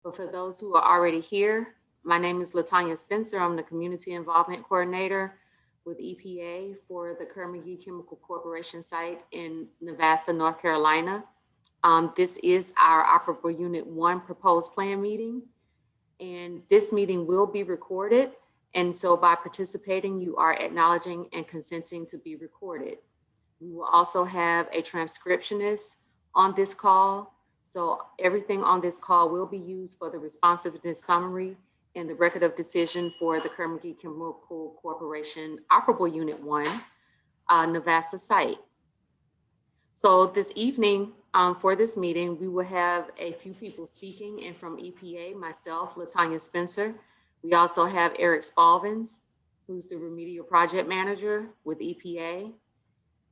But for those who are already here, my name is LaTanya Spencer. I'm the Community Involvement Coordinator with EPA for the Kerr McGee Chemical Corporation site in Navassa, North Carolina. This is our Operable Unit 1 proposed plan meeting. And this meeting will be recorded. And so by participating, you are acknowledging and consenting to be recorded. We will also have a transcriptionist on this call. So everything on this call will be used for the responsiveness summary and the record of decision for the Kerr McGee Chemical Corporation Operable Unit 1 Navassa site. So this evening for this meeting, we will have a few people speaking, and from EPA, myself, LaTanya Spencer. We also have Eric Spalvins, who's the Remedial Project Manager with EPA.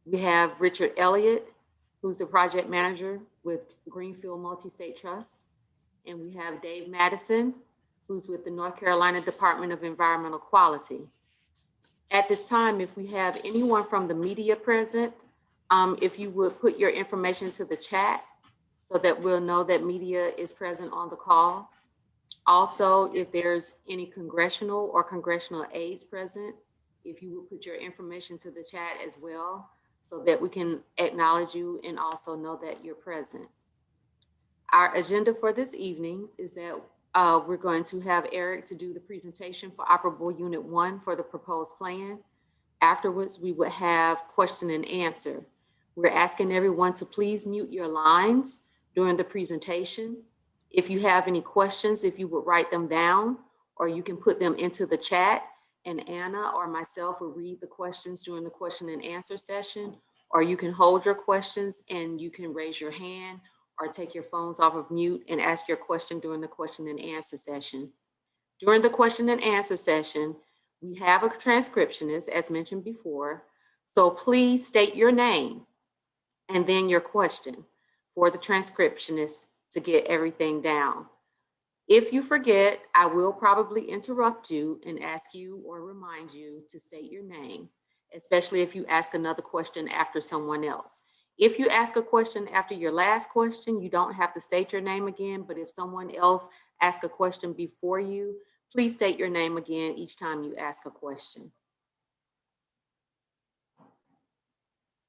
We have Richard Elliott, who's the Project Manager with Greenfield Multi-State Trust. And we have Dave Madison, who's with the North Carolina Department of Environmental Quality. At this time, if we have anyone from the media present, if you would put your information to the chat so that we'll know that media is present on the call. Also, if there's any congressional or congressional aides present, if you would put your information to the chat as well so that we can acknowledge you and also know that you're present. Our agenda for this evening is that we're going to have Eric to do the presentation for Operable Unit 1 for the proposed plan. Afterwards, we would have question and answer. We're asking everyone to please mute your lines during the presentation. If you have any questions, if you would write them down, or you can put them into the chat, and Anna or myself will read the questions during the question and answer session, or you can hold your questions and you can raise your hand or take your phones off of mute and ask your question during the question and answer session. During the question and answer session, we have a transcriptionist, as mentioned before, so please state your name and then your question for the transcriptionist to get everything down. If you forget, I will probably interrupt you and ask you or remind you to state your name, especially if you ask another question after someone else. If you ask a question after your last question, you don't have to state your name again, but if someone else asks a question before you, please state your name again each time you ask a question.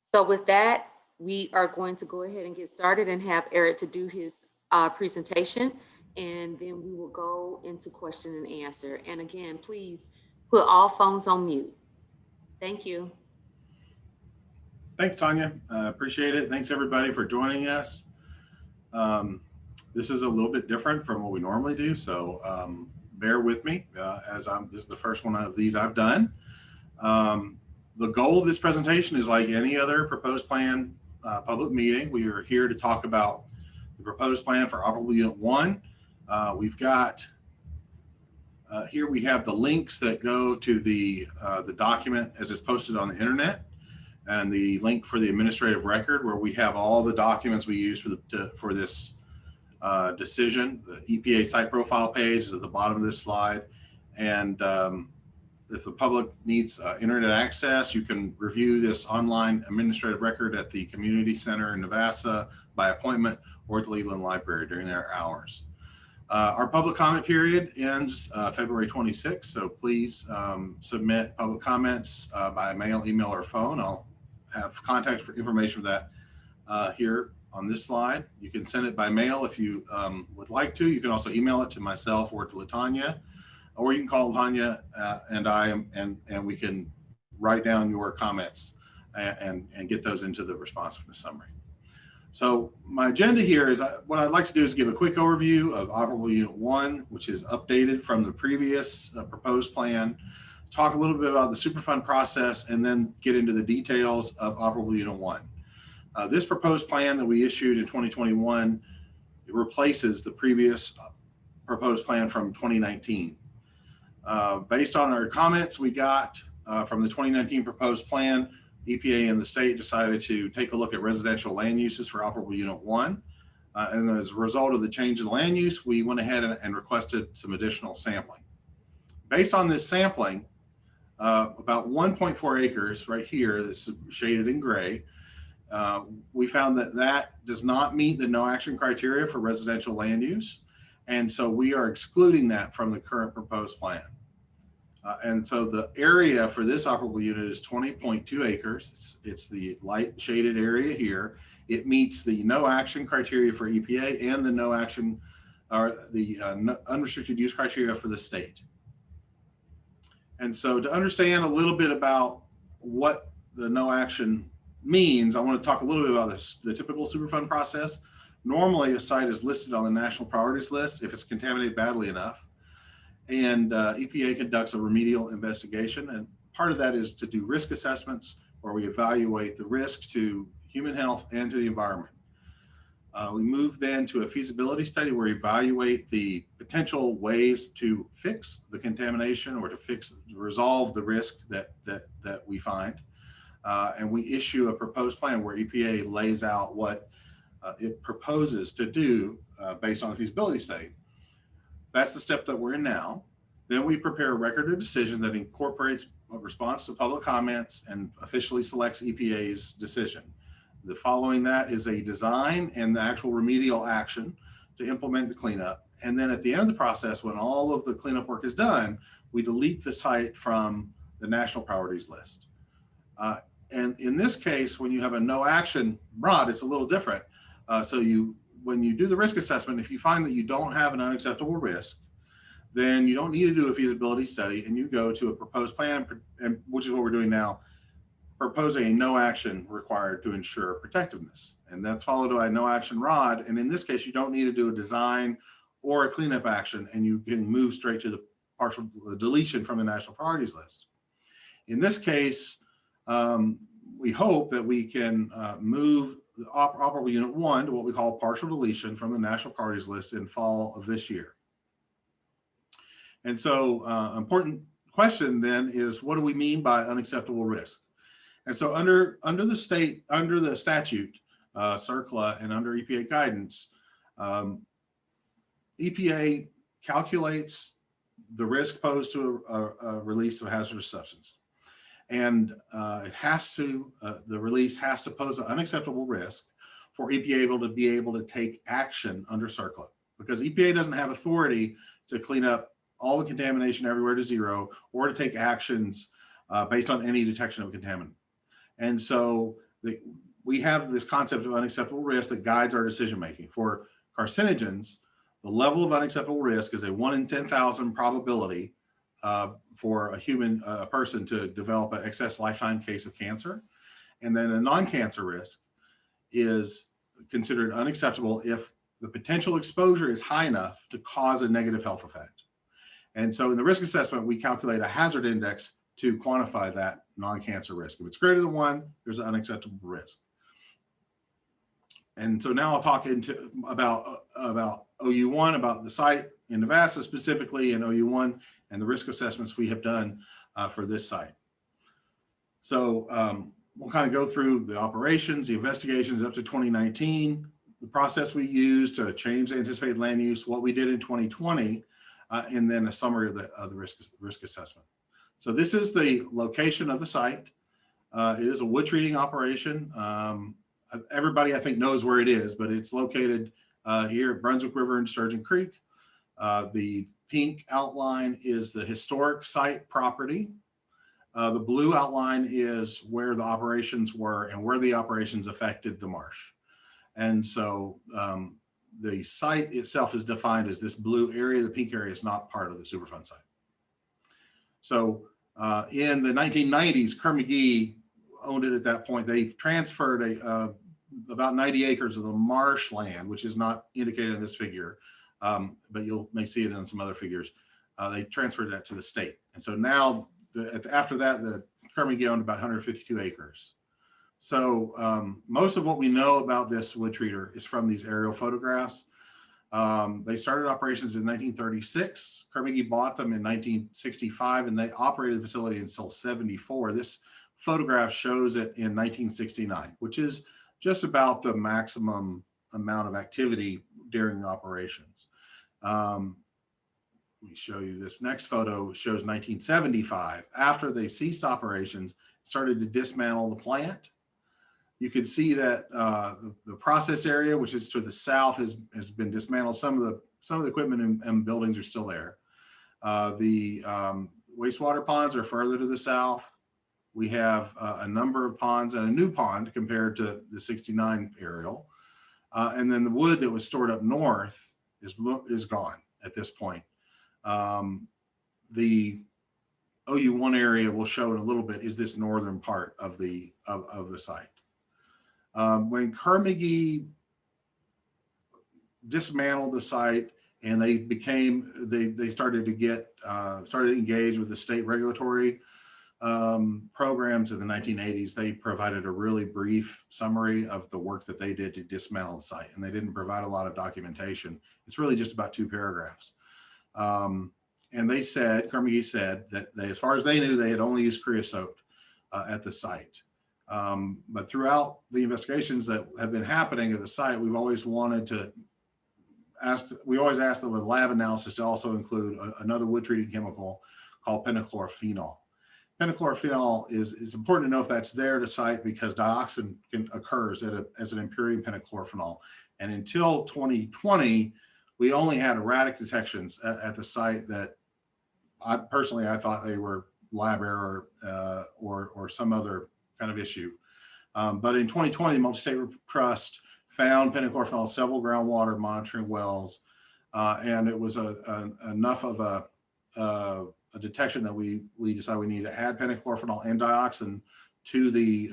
So with that, we are going to go ahead and get started and have Eric to do his presentation, and then we will go into question and answer. And again, please put all phones on mute. Thank you. Thanks, Tanya. Appreciate it. Thanks, everybody, for joining us. This is a little bit different from what we normally do, so bear with me as this is the first one of these I've done. The goal of this presentation is like any other proposed plan public meeting. We are here to talk about the proposed plan for Operable Unit 1. We've got here we have the links that go to the document as it's posted on the internet, and the link for the administrative record where we have all the documents we use for this decision. The EPA site profile page is at the bottom of this slide, and if the public needs internet access, you can review this online administrative record at the community center in Navassa by appointment or at the Leland Library during their hours. Our public comment period ends February 26th, so please submit public comments by mail, email, or phone. I'll have contact information for that here on this slide. You can send it by mail if you would like to. You can also email it to myself or to LaTanya, or you can call LaTanya and I, and we can write down your comments and get those into the responsiveness summary. So my agenda here is what I'd like to do is give a quick overview of Operable Unit 1, which is updated from the previous proposed plan, talk a little bit about the Superfund process, and then get into the details of Operable Unit 1. This proposed plan that we issued in 2021 replaces the previous proposed plan from 2019. Based on our comments we got from the 2019 proposed plan, EPA and the state decided to take a look at residential land uses for Operable Unit 1. And as a result of the change in land use, we went ahead and requested some additional sampling. Based on this sampling, about 1.4 acres right here, that's shaded in gray, we found that that does not meet the no action criteria for residential land use. And so we are excluding that from the current proposed plan. And so the area for this operable unit is 20.2 acres. It's the light shaded area here. It meets the no action criteria for EPA and the no action or the unrestricted use criteria for the state. And so to understand a little bit about what the no action means, I want to talk a little bit about the typical Superfund process. Normally, a site is listed on the national priorities list if it's contaminated badly enough. And EPA conducts a remedial investigation. And part of that is to do risk assessments where we evaluate the risk to human health and to the environment. We move then to a feasibility study where we evaluate the potential ways to fix the contamination or to resolve the risk that we find. And we issue a proposed plan where EPA lays out what it proposes to do based on a feasibility study. That's the step that we're in now. Then we prepare a record of decision that incorporates a response to public comments and officially selects EPA's decision. The following that is a design and the actual remedial action to implement the cleanup. And then at the end of the process, when all of the cleanup work is done, we delete the site from the national priorities list. And in this case, when you have a no action ROD, it's a little different. When you do the risk assessment, if you find that you don't have an unacceptable risk, then you don't need to do a feasibility study and you go to a proposed plan, and which is what we're doing now, proposing a no action required to ensure protectiveness. And that's followed by a no action ROD. And in this case, you don't need to do a design or a cleanup action, and you can move straight to the partial deletion from the national priorities list. In this case, we hope that we can move the Operable Unit 1 to what we call partial deletion from the national priorities list in fall of this year. And so important question then is, what do we mean by unacceptable risk? And so under the statute, CERCLA, and under EPA guidance, EPA calculates the risk posed to a release of a hazardous substance. And the release has to pose an unacceptable risk for EPA to be able to take action under CERCLA, because EPA doesn't have authority to clean up all the contamination everywhere to zero or to take actions based on any detection of contaminant. And so we have this concept of unacceptable risk that guides our decision making. For carcinogens, the level of unacceptable risk is a 1 in 10,000 probability for a person to develop an excess lifetime case of cancer. And then a non-cancer risk is considered unacceptable if the potential exposure is high enough to cause a negative health effect. And so in the risk assessment, we calculate a hazard index to quantify that non-cancer risk. If it's greater than 1, there's an unacceptable risk. And so now I'll talk about OU1, about the site in Navassa specifically, and OU1 and the risk assessments we have done for this site. So we'll kind of go through the operations, the investigations up to 2019, the process we used to change the anticipated land use, what we did in 2020, and then a summary of the risk assessment. So this is the location of the site. It is a wood treating operation. Everybody, I think, knows where it is, but it's located here at Brunswick River and Sturgeon Creek. The pink outline is the historic site property. The blue outline is where the operations were and where the operations affected the marsh. And so the site itself is defined as this blue area. The pink area is not part of the Superfund site. So in the 1990s, Kerr McGee owned it at that point. They transferred about 90 acres of the marsh land, which is not indicated in this figure, but you may see it in some other figures. They transferred that to the state. And so now, after that, the Kerr McGee owned about 152 acres. So most of what we know about this wood treater is from these aerial photographs. They started operations in 1936. Kerr McGee bought them in 1965, and they operated the facility until 74. This photograph shows it in 1969, which is just about the maximum amount of activity during the operations. Let me show you this next photo. Shows 1975. After they ceased operations, started to dismantle the plant. You can see that the process area, which is to the south, has been dismantled. Some some of the equipment and buildings are still there. The wastewater ponds are further to the south. We have a number of ponds and a new pond compared to the 69 aerial. And then the wood that was stored up north is gone at this point. The OU1 area will show it a little bit is this northern part of the site. When Kerr McGee dismantled the site and they started to engage with the state regulatory programs in the 1980s, they provided a really brief summary of the work that they did to dismantle the site, and they didn't provide a lot of documentation. It's really just about 2 paragraphs. And they said, Kerr McGee said that as far as they knew, they had only used creosote at the site. But throughout the investigations that have been happening at the site, we've always wanted to ask the lab analysis to also include another wood treated chemical called pentachlorophenol. Pentachlorophenol is important to know if that's there at a site because dioxin occurs as an impurity in pentachlorophenol. And until 2020, we only had erratic detections at the site that I thought they were lab error or some other kind of issue. But in 2020, the Multi-State Trust found pentachlorophenol in several groundwater monitoring wells, and it was enough of a detection that we decided we needed to add pentachlorophenol and dioxin to the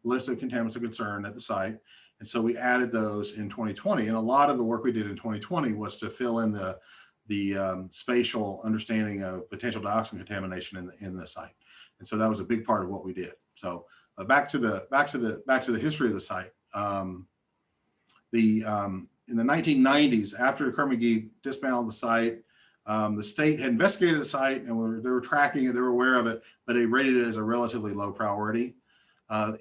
list of contaminants of concern at the site. And so we added those in 2020. And a lot of the work we did in 2020 was to fill in the spatial understanding of potential dioxin contamination in the site. And so that was a big part of what we did. So back to the history of the site. In the 1990s, after Kerr McGee dismantled the site, the state had investigated the site and they were tracking it, they were aware of it, but they rated it as a relatively low priority.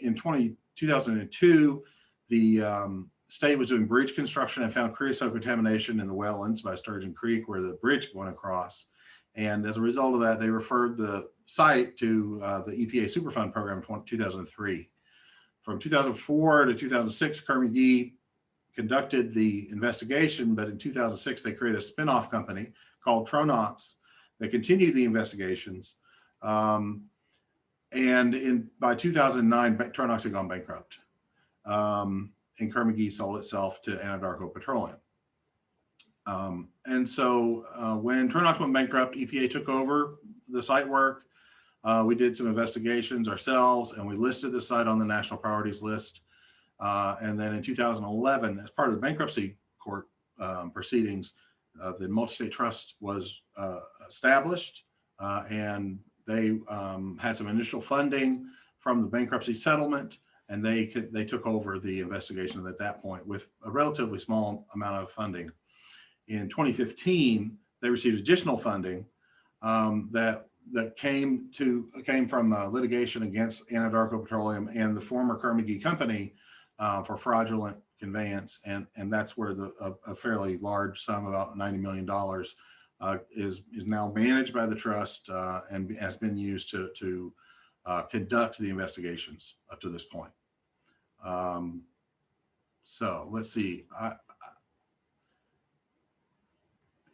In 2002, the state was doing bridge construction and found creosote contamination in the wetlands by Sturgeon Creek where the bridge went across. And as a result of that, they referred the site to the EPA Superfund program in 2003. From 2004 to 2006, Kerr McGee conducted the investigation, but in 2006, they created a spinoff company called Tronox that continued the investigations. And by 2009, Tronox had gone bankrupt. And Kerr McGee sold itself to Anadarko Petroleum. And so when Tronox went bankrupt, EPA took over the site work. We did some investigations ourselves and we listed the site on the national priorities list. And then in 2011, as part of the bankruptcy court proceedings, the Multi-State Trust was established and they had some initial funding from the bankruptcy settlement, and they took over the investigation at that point with a relatively small amount of funding. In 2015, they received additional funding that came from litigation against Anadarko Petroleum and the former Kerr McGee company for fraudulent conveyance, and that's where a fairly large sum, about $90 million, is now managed by the trust and has been used to conduct the investigations up to this point. So let's see.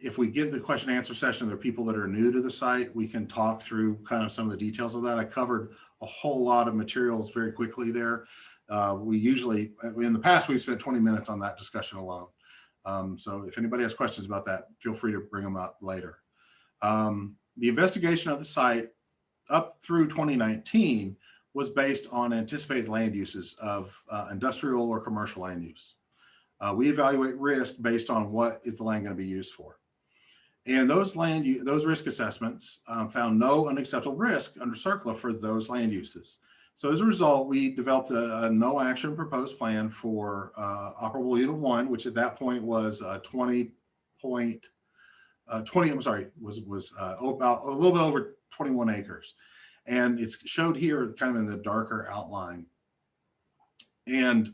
If we get the question and answer session, there are people that are new to the site, we can talk through kind of some of the details of that. I covered a whole lot of materials very quickly there. We usually, in the past, we've spent 20 minutes on that discussion alone. So if anybody has questions about that, feel free to bring them up later. The investigation of the site up through 2019 was based on anticipated land uses of industrial or commercial land use. We evaluate risk based on what is the land going to be used for. And those risk assessments found no unacceptable risk under CERCLA for those land uses. So as a result, we developed a no action proposed plan for Operable Unit 1, which at that point was about a little bit over 21 acres. And it's showed here kind of in the darker outline. And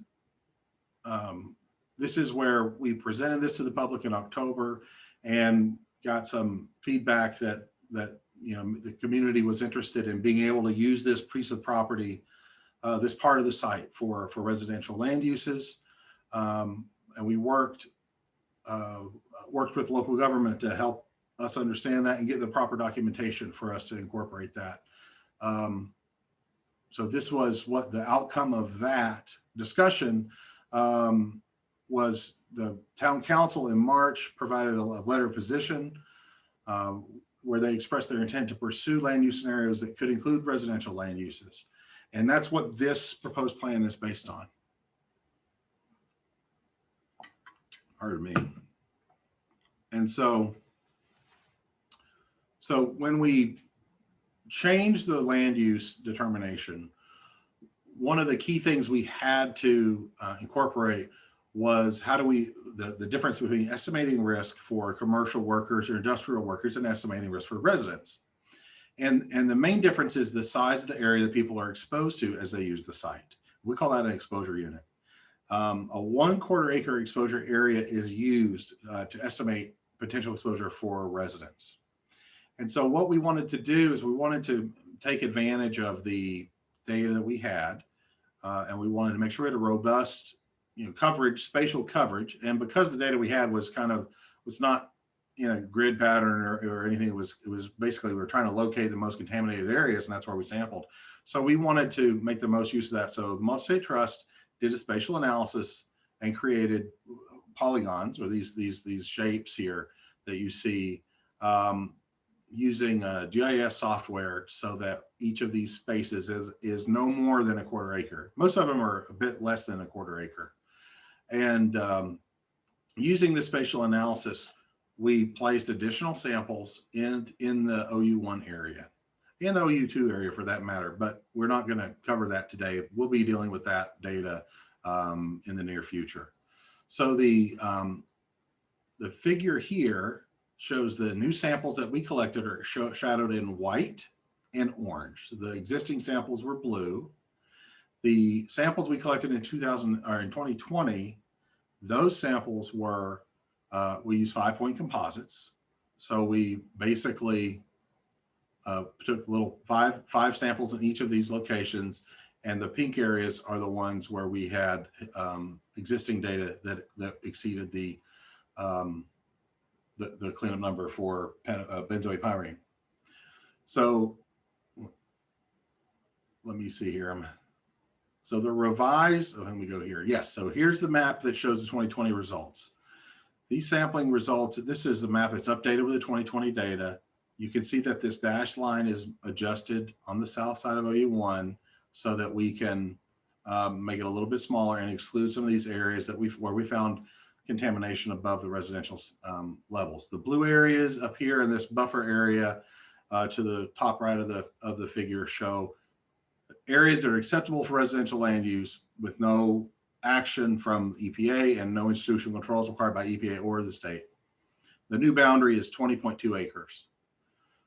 this is where we presented this to the public in October and got some feedback that the community was interested in being able to use this piece of property, this part of the site for residential land uses. And we worked worked with local government to help us understand that and get the proper documentation for us to incorporate that. So this was what the outcome of that discussion was. The town council in March provided a letter of position where they expressed their intent to pursue land use scenarios that could include residential land uses. And that's what this proposed plan is based on. Pardon me. And so when we changed the land use determination, one of the key things we had to incorporate was how do we, the difference between estimating risk for commercial workers or industrial workers and estimating risk for residents. And the main difference is the size of the area that people are exposed to as they use the site. We call that an exposure unit. A 1/4 acre exposure area is used to estimate potential exposure for residents. And so what we wanted to do is we wanted to take advantage of the data that we had, and we wanted to make sure we had a robust, coverage, spatial coverage. And because the data we had was not in a grid pattern or anything, it was basically, we were trying to locate the most contaminated areas, and that's where we sampled. So we wanted to make the most use of that. So the Multi-State Trust did a spatial analysis and created polygons, or these shapes here that you see, using GIS software, so that each of these spaces is no more than a 1/4 acre. Most of them are a bit less than a 1/4 acre. And using the spatial analysis, we placed additional samples in the OU1 area, in the OU2 area for that matter, but we're not going to cover that today. We'll be dealing with that data in the near future. So the figure here shows the new samples that we collected are shadowed in white and orange. So the existing samples were blue. The samples we collected in 2020, those samples were, we used 5-point composites. So we basically took little five samples in each of these locations, and the pink areas are the ones where we had existing data that exceeded the cleanup number for benzoate pyrene. So let me see here. So the revised, let me go here. Yes, so here's the map that shows the 2020 results. These sampling results, this is a map that's updated with the 2020 data. You can see that this dashed line is adjusted on the south side of OU1 so that we can make it a little bit smaller and exclude some of these areas where we found contamination above the residential levels. The blue areas up here in this buffer area to the top right of the figure show areas that are acceptable for residential land use with no action from the EPA and no institutional controls required by EPA or the state. The new boundary is 20.2 acres.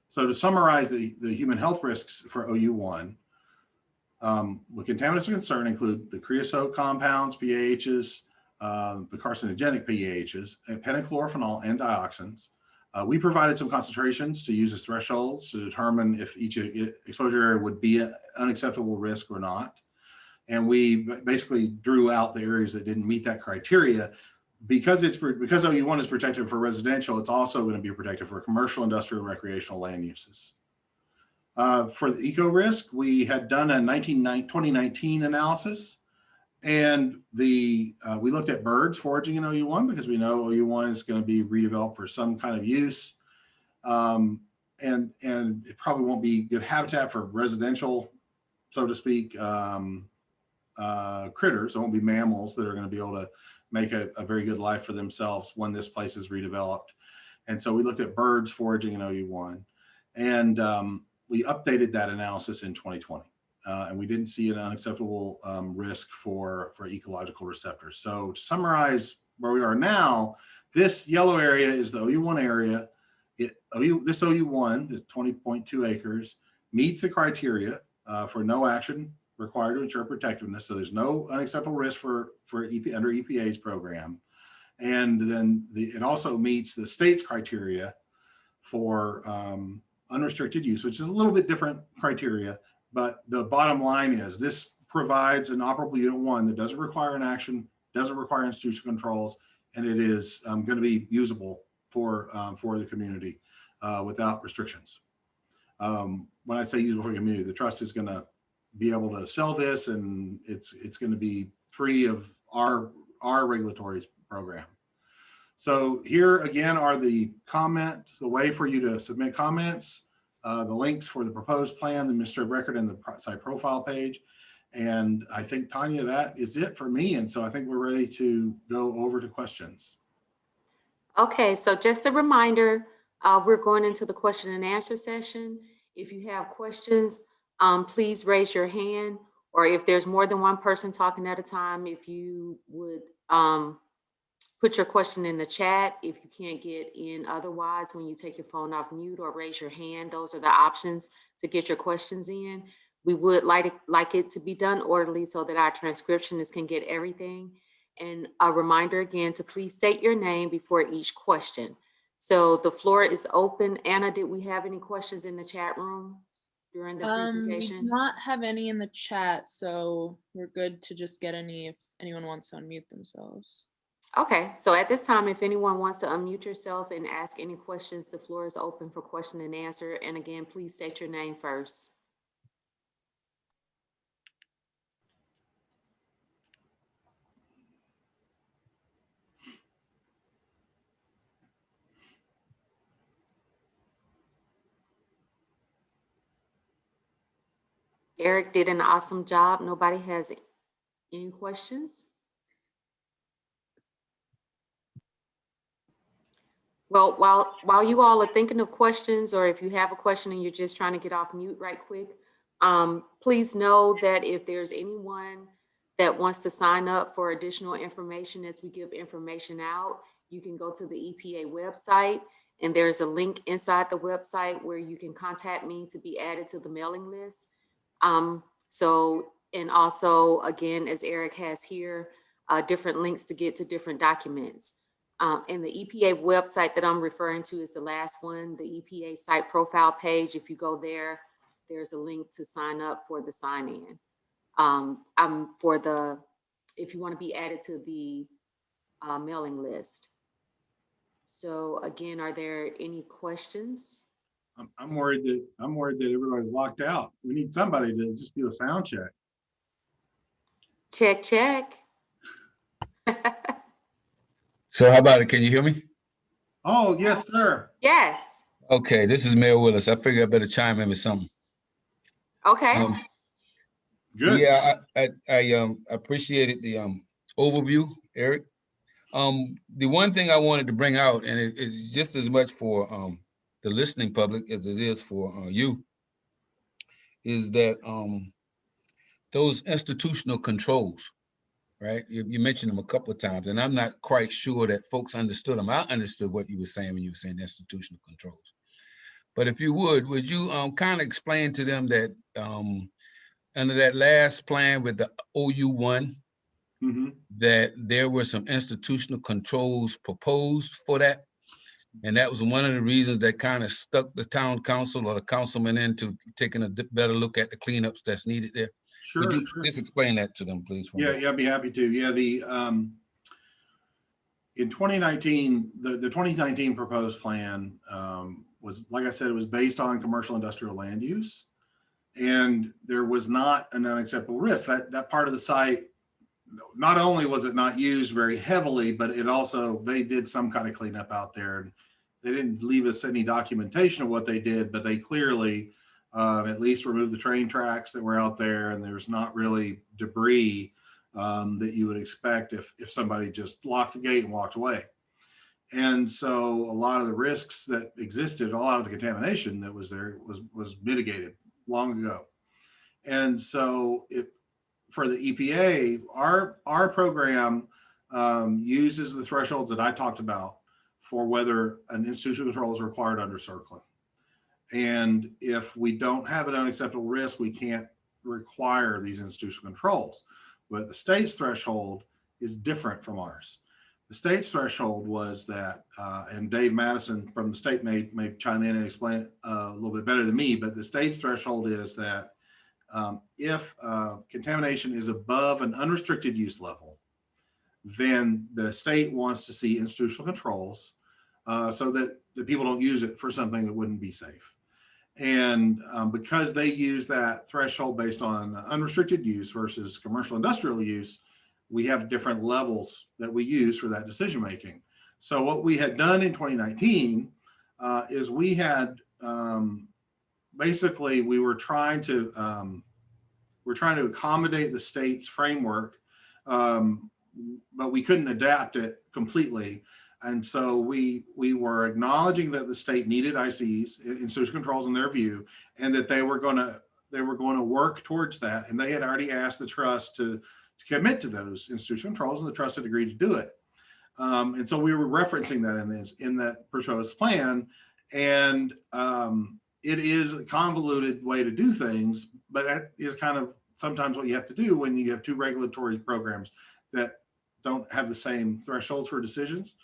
So to summarize the human health risks for OU1, the contaminants of concern include the creosote compounds, PAHs, the carcinogenic PAHs, pentachlorophenol, and dioxins. We provided some concentrations to use as thresholds to determine if each exposure area would be an unacceptable risk or not. And we basically drew out the areas that didn't meet that criteria. Because OU1 is protected for residential, it's also going to be protected for commercial, industrial, and recreational land uses. For the eco risk, we had done a 2019 analysis, and we looked at birds foraging in OU1 because we know OU1 is going to be redeveloped for some kind of use, and it probably won't be good habitat for residential, so to speak, critters. It won't be mammals that are going to be able to make a very good life for themselves when this place is redeveloped. And so we looked at birds foraging in OU1, and we updated that analysis in 2020. And we didn't see an unacceptable risk for ecological receptors. So to summarize where we are now, this yellow area is the OU1 area. This OU1 is 20.2 acres, meets the criteria for no action required to ensure protectiveness. So there's no unacceptable risk for under EPA's program. And then it also meets the state's criteria for unrestricted use, which is a little bit different criteria. But the bottom line is this provides an operable unit 1 that doesn't require an action, doesn't require institutional controls, and it is going to be usable for the community without restrictions. When I say usable for the community, the trust is going to be able to sell this, and it's going to be free of our regulatory program. So here again are the comments, the way for you to submit comments, the links for the proposed plan, the administrative record, and the site profile page. And I think, Tanya, that is it for me. And so I think we're ready to go over to questions. Okay, so just a reminder, we're going into the question and answer session. If you have questions, please raise your hand, or if there's more than one person talking at a time, if you would put your question in the chat. If you can't get in otherwise, when you take your phone off mute or raise your hand, those are the options to get your questions in. We would like it to be done orderly so that our transcriptionists can get everything. And a reminder again to please state your name before each question. So the floor is open. Anna, did we have any questions in the chat room during the presentation? We do not have any in the chat, so we're good to just get any if anyone wants to unmute themselves. Okay, so at this time, if anyone wants to unmute yourself and ask any questions, the floor is open for question and answer. And again, please state your name first. Eric did an awesome job. Nobody has any questions? Well, while you all are thinking of questions, or if you have a question and you're just trying to get off mute right quick, please know that if there's anyone that wants to sign up for additional information as we give information out, you can go to the EPA website, and there's a link inside the website where you can contact me to be added to the mailing list. And also, again, as Eric has here, different links to get to different documents. And the EPA website that I'm referring to is the last one, the EPA site profile page. If you go there, there's a link to sign up for the sign-in. If you want to be added to the mailing list. So again, are there any questions? I'm worried that everybody's locked out. We need somebody to just do a sound check. Check, check. So how about it? Can you hear me? Oh, yes, sir. Yes. Okay, this is Mayor Willis. I figure I better chime in with something. Okay. Good. Yeah, I appreciated the overview, Eric. The one thing I wanted to bring out, and it's just as much for the listening public as it is for you, is that those institutional controls, right? You mentioned them a couple of times, and I'm not quite sure that folks understood them. I understood what you were saying when you were saying institutional controls. But if you would you kind of explain to them that under that last plan with the OU1, that there were some institutional controls proposed for that? And that was one of the reasons that kind of stuck the town council or the councilman into taking a better look at the cleanups that's needed there. Sure. Would you just explain that to them, please? Yeah, I'd be happy to. Yeah, in 2019, the 2019 proposed plan was, like I said, it was based on commercial industrial land use, and there was not an unacceptable risk. That part of the site, not only was it not used very heavily, but it also, they did some kind of cleanup out there, and they didn't leave us any documentation of what they did, but they clearly at least removed the train tracks that were out there, and there's not really debris that you would expect if somebody just locked the gate and walked away. And so a lot of the risks that existed, a lot of the contamination that was there was mitigated long ago. And so for the EPA, our program uses the thresholds that I talked about for whether an institutional control is required under CERCLA. And if we don't have an unacceptable risk, we can't require these institutional controls. But the state's threshold is different from ours. The state's threshold was that, and Dave Madison from the state may chime in and explain it a little bit better than me, but the state's threshold is that if contamination is above an unrestricted use level, then the state wants to see institutional controls so that the people don't use it for something that wouldn't be safe. And because they use that threshold based on unrestricted use versus commercial industrial use, we have different levels that we use for that decision making. So what we had done in 2019 is we had basically we were trying to accommodate the state's framework, but we couldn't adapt it completely. And so we were acknowledging that the state needed ICs, institutional controls in their view, and that they were going to work towards that. And they had already asked the trust to commit to those institutional controls, and the trust had agreed to do it. And so we were referencing that in that proposed plan. And it is a convoluted way to do things, but that is kind of sometimes what you have to do when you have two regulatory programs that don't have the same thresholds for decisions.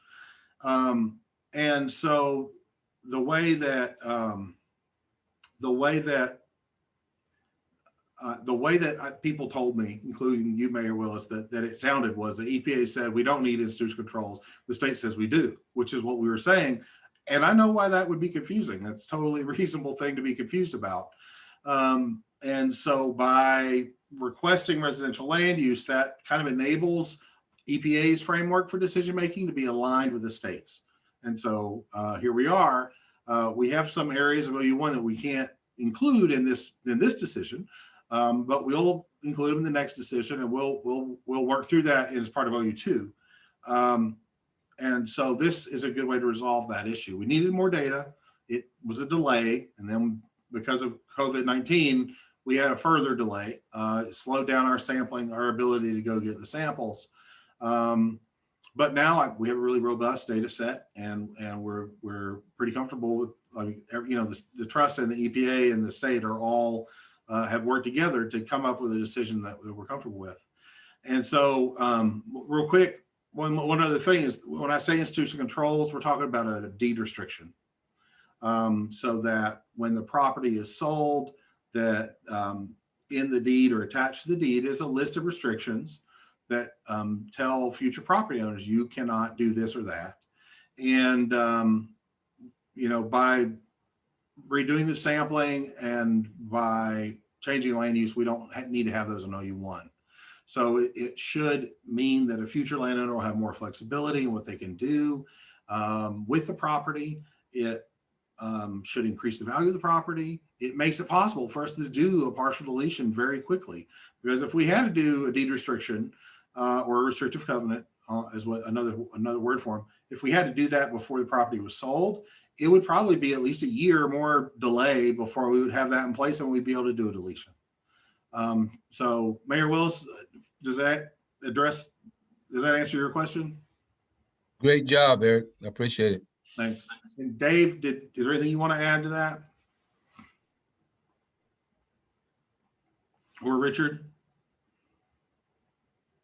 And so the way that people told me, including you, Mayor Willis, that it sounded was the EPA said we don't need institutional controls. The state says we do, which is what we were saying. And I know why that would be confusing. That's totally a reasonable thing to be confused about. And so by requesting residential land use, that kind of enables EPA's framework for decision making to be aligned with the states. And so here we are. We have some areas of OU1 that we can't include in this decision, but we'll include them in the next decision, and we'll work through that as part of OU2. And so this is a good way to resolve that issue. We needed more data. It was a delay, and then because of COVID-19, we had a further delay. It slowed down our sampling, our ability to go get the samples. But now we have a really robust data set, and we're pretty comfortable with, the trust and the EPA and the state are all have worked together to come up with a decision that we're comfortable with. And so real quick, one other thing is when I say institutional controls, we're talking about a deed restriction. So that when the property is sold, that in the deed or attached to the deed is a list of restrictions that tell future property owners you cannot do this or that. And by redoing the sampling and by changing land use, we don't need to have those in OU1. So it should mean that a future landowner will have more flexibility in what they can do with the property. It should increase the value of the property. It makes it possible for us to do a partial deletion very quickly. Because if we had to do a deed restriction or a restrictive covenant, is what another word for them, if we had to do that before the property was sold, it would probably be at least a year or more delay before we would have that in place and we'd be able to do a deletion. So Mayor Willis, does that answer your question? Great job, Eric. I appreciate it. Thanks. And Dave, is there anything you want to add to that? Or Richard?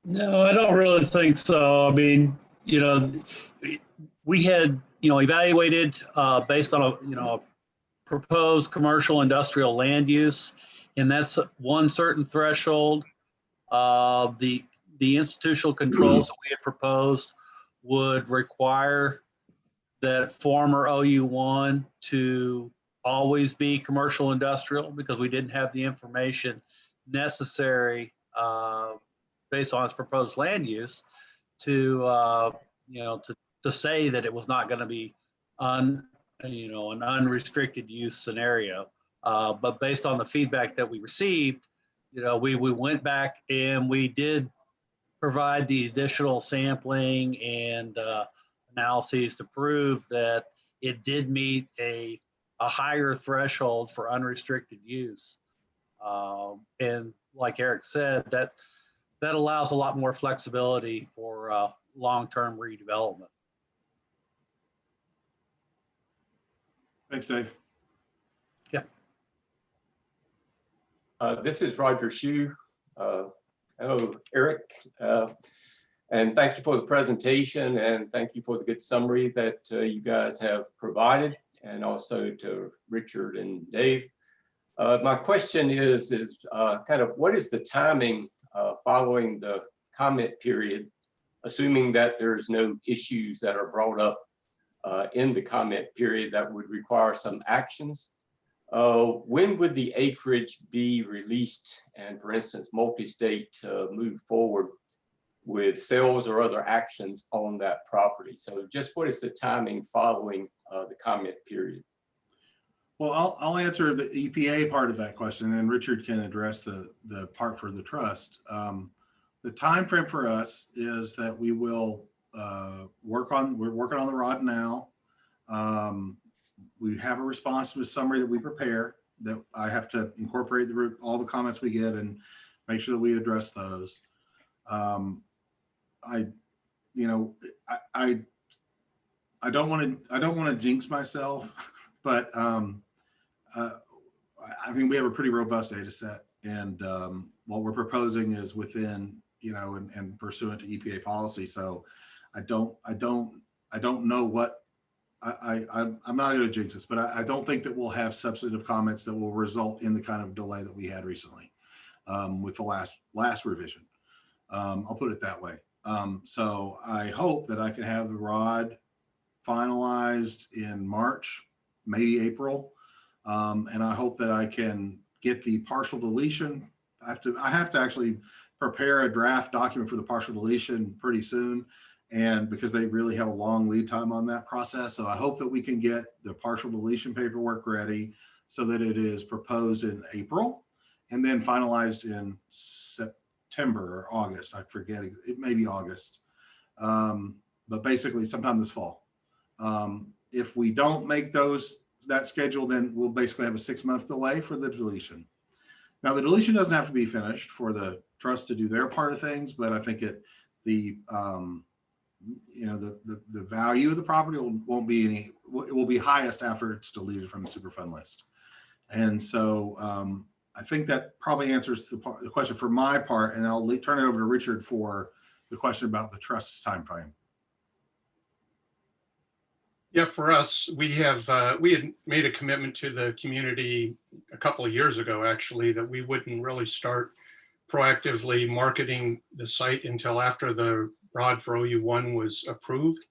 No, I don't really think so. I mean, we had, evaluated based on a proposed commercial industrial land use, and that's one certain threshold. The institutional controls that we had proposed would require that former OU1 to always be commercial industrial because we didn't have the information necessary based on its proposed land use to say that it was not going to be an unrestricted use scenario. But based on the feedback that we received, we went back and we did provide the additional sampling and analyses to prove that it did meet a higher threshold for unrestricted use. And like Eric said, that allows a lot more flexibility for long-term redevelopment. Thanks, Dave. Yeah. This is Roger Hsu. Hello, Eric. And thank you for the presentation, and thank you for the good summary that you guys have provided, and also to Richard and Dave. My question is kind of what is the timing following the comment period assuming that there's no issues that are brought up in the comment period that would require some actions. When would the acreage be released and, for instance, multi-state move forward with sales or other actions on that property? So just what is the timing following the comment period? Well, I'll answer the EPA part of that question, and Richard can address the part for the trust. The time frame for us is that we will we're working on the ROD now. We have a response to the summary that we prepare that I have to incorporate all the comments we get and make sure that we address those. I don't want to jinx myself, but I think we have a pretty robust data set, and what we're proposing is within, and pursuant to EPA policy. So I don't know what I'm not going to jinx this, but I don't think that we'll have substantive comments that will result in the kind of delay that we had recently with the last revision. I'll put it that way. So I hope that I can have the ROD finalized in March, maybe April. And I hope that I can get the partial deletion. I have to actually prepare a draft document for the partial deletion pretty soon, and because they really have a long lead time on that process. So I hope that we can get the partial deletion paperwork ready so that it is proposed in April and then finalized in September or August. I forget, it may be August, but basically sometime this fall. If we don't make that schedule, then we'll basically have a 6-month delay for the deletion. Now, the deletion doesn't have to be finished for the trust to do their part of things, but I think the value of the property won't be it will be highest after it's deleted from the Superfund list. And so I think that probably answers the question for my part, and I'll turn it over to Richard for the question about the trust's time frame. Yeah, for us, we had made a commitment to the community a couple of years ago, actually, that we wouldn't really start proactively marketing the site until after the ROD for OU1 was approved.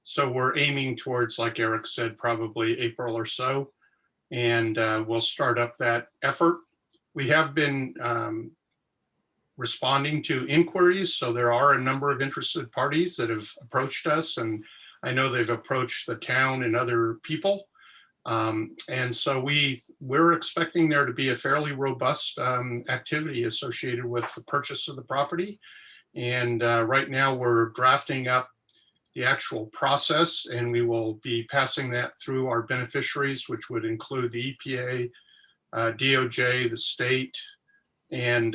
So we're aiming towards, like Eric said, probably April or so, and we'll start up that effort. We have been responding to inquiries, so there are a number of interested parties that have approached us, and I know they've approached the town and other people. And so we're expecting there to be a fairly robust activity associated with the purchase of the property. And right now we're drafting up the actual process, and we will be passing that through our beneficiaries, which would include the EPA, DOJ, the state, and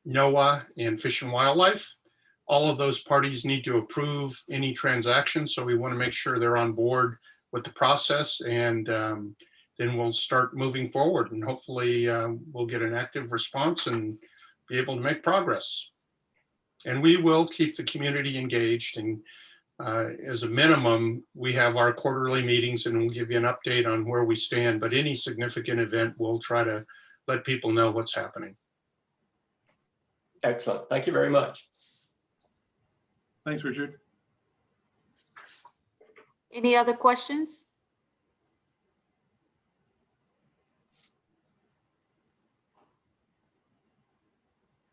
NOAA and Fish and Wildlife. All of those parties need to approve any transaction. So we want to make sure they're on board with the process, and then we'll start moving forward, and hopefully we'll get an active response and be able to make progress. And we will keep the community engaged. And as a minimum, we have our quarterly meetings, and we'll give you an update on where we stand. But any significant event, we'll try to let people know what's happening. Excellent. Thank you very much. Thanks, Richard. Any other questions?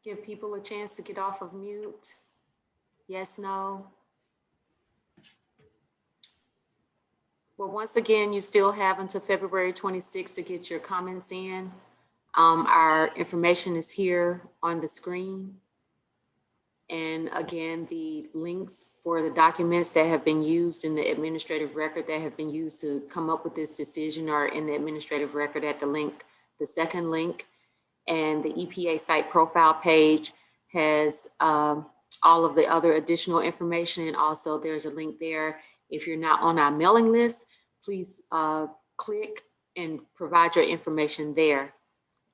Give people a chance to get off of mute. Yes, no. Well, once again, you still have until February 26th to get your comments in. Our information is here on the screen. And again, the links for the documents that have been used in the administrative record that have been used to come up with this decision are in the administrative record at the link, the second link. And the EPA site profile page has all of the other additional information. And also there's a link there. If you're not on our mailing list, please click and provide your information there.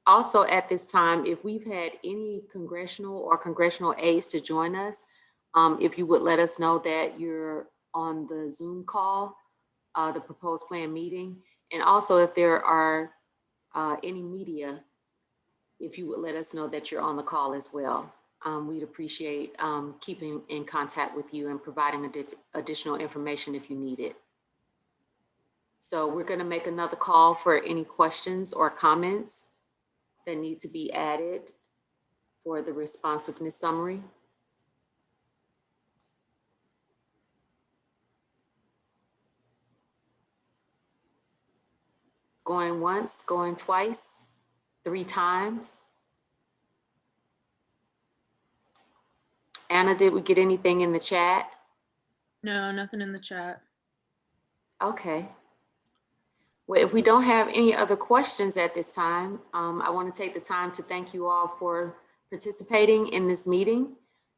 Also at this time, if we've had any congressional aides to join us, if you would let us know that you're on the Zoom call, the proposed plan meeting. And also if there are any media, if you would let us know that you're on the call as well. we'd appreciate keeping in contact with you and providing additional information if you need it. So we're going to make another call for any questions or comments that need to be added for the responsiveness summary. Going once, going twice, 3 times. Anna, did we get anything in the chat? No, nothing in the chat. Okay. Well, if we don't have any other questions at this time, I want to take the time to thank you all for participating in this meeting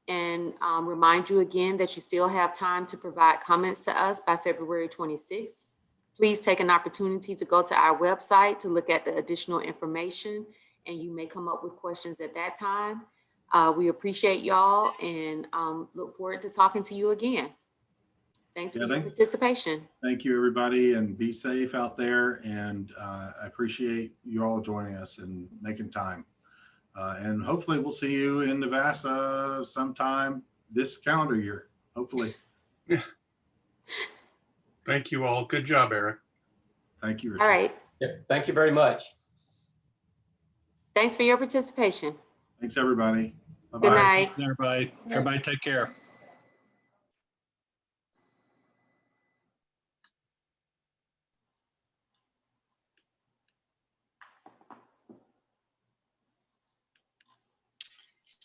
and remind you again that you still have time to provide comments to us by February 26th. Please take an opportunity to go to our website to look at the additional information, and you may come up with questions at that time. We appreciate y'all and look forward to talking to you again. Thanks for your participation. Thank you, everybody, and be safe out there. And I appreciate you all joining us and making time. And hopefully we'll see you in Navassa sometime this calendar year, hopefully. Thank you all. Good job, Eric. Thank you, Richard. All right. Yep, thank you very much. Thanks for your participation. Thanks, everybody. Bye-bye. Good night. Thanks, everybody. Everybody take care.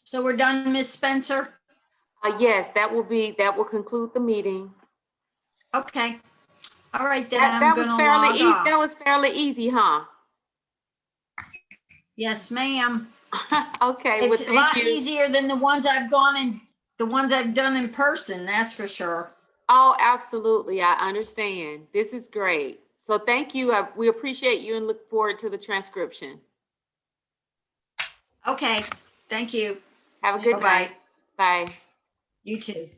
So we're done, Ms. Spencer? Yes, that will conclude the meeting. Okay. All right, then That I'm was gonna fairly log easy. off. That was fairly easy, huh? Yes, ma'am. Okay, well, It's a thank lot you. easier than the ones I've done in person, that's for sure. Oh, absolutely. I understand. This is great. So thank you. We appreciate you and look forward to the transcription. Okay, thank you. Have a good Bye-bye. night. Bye. You too.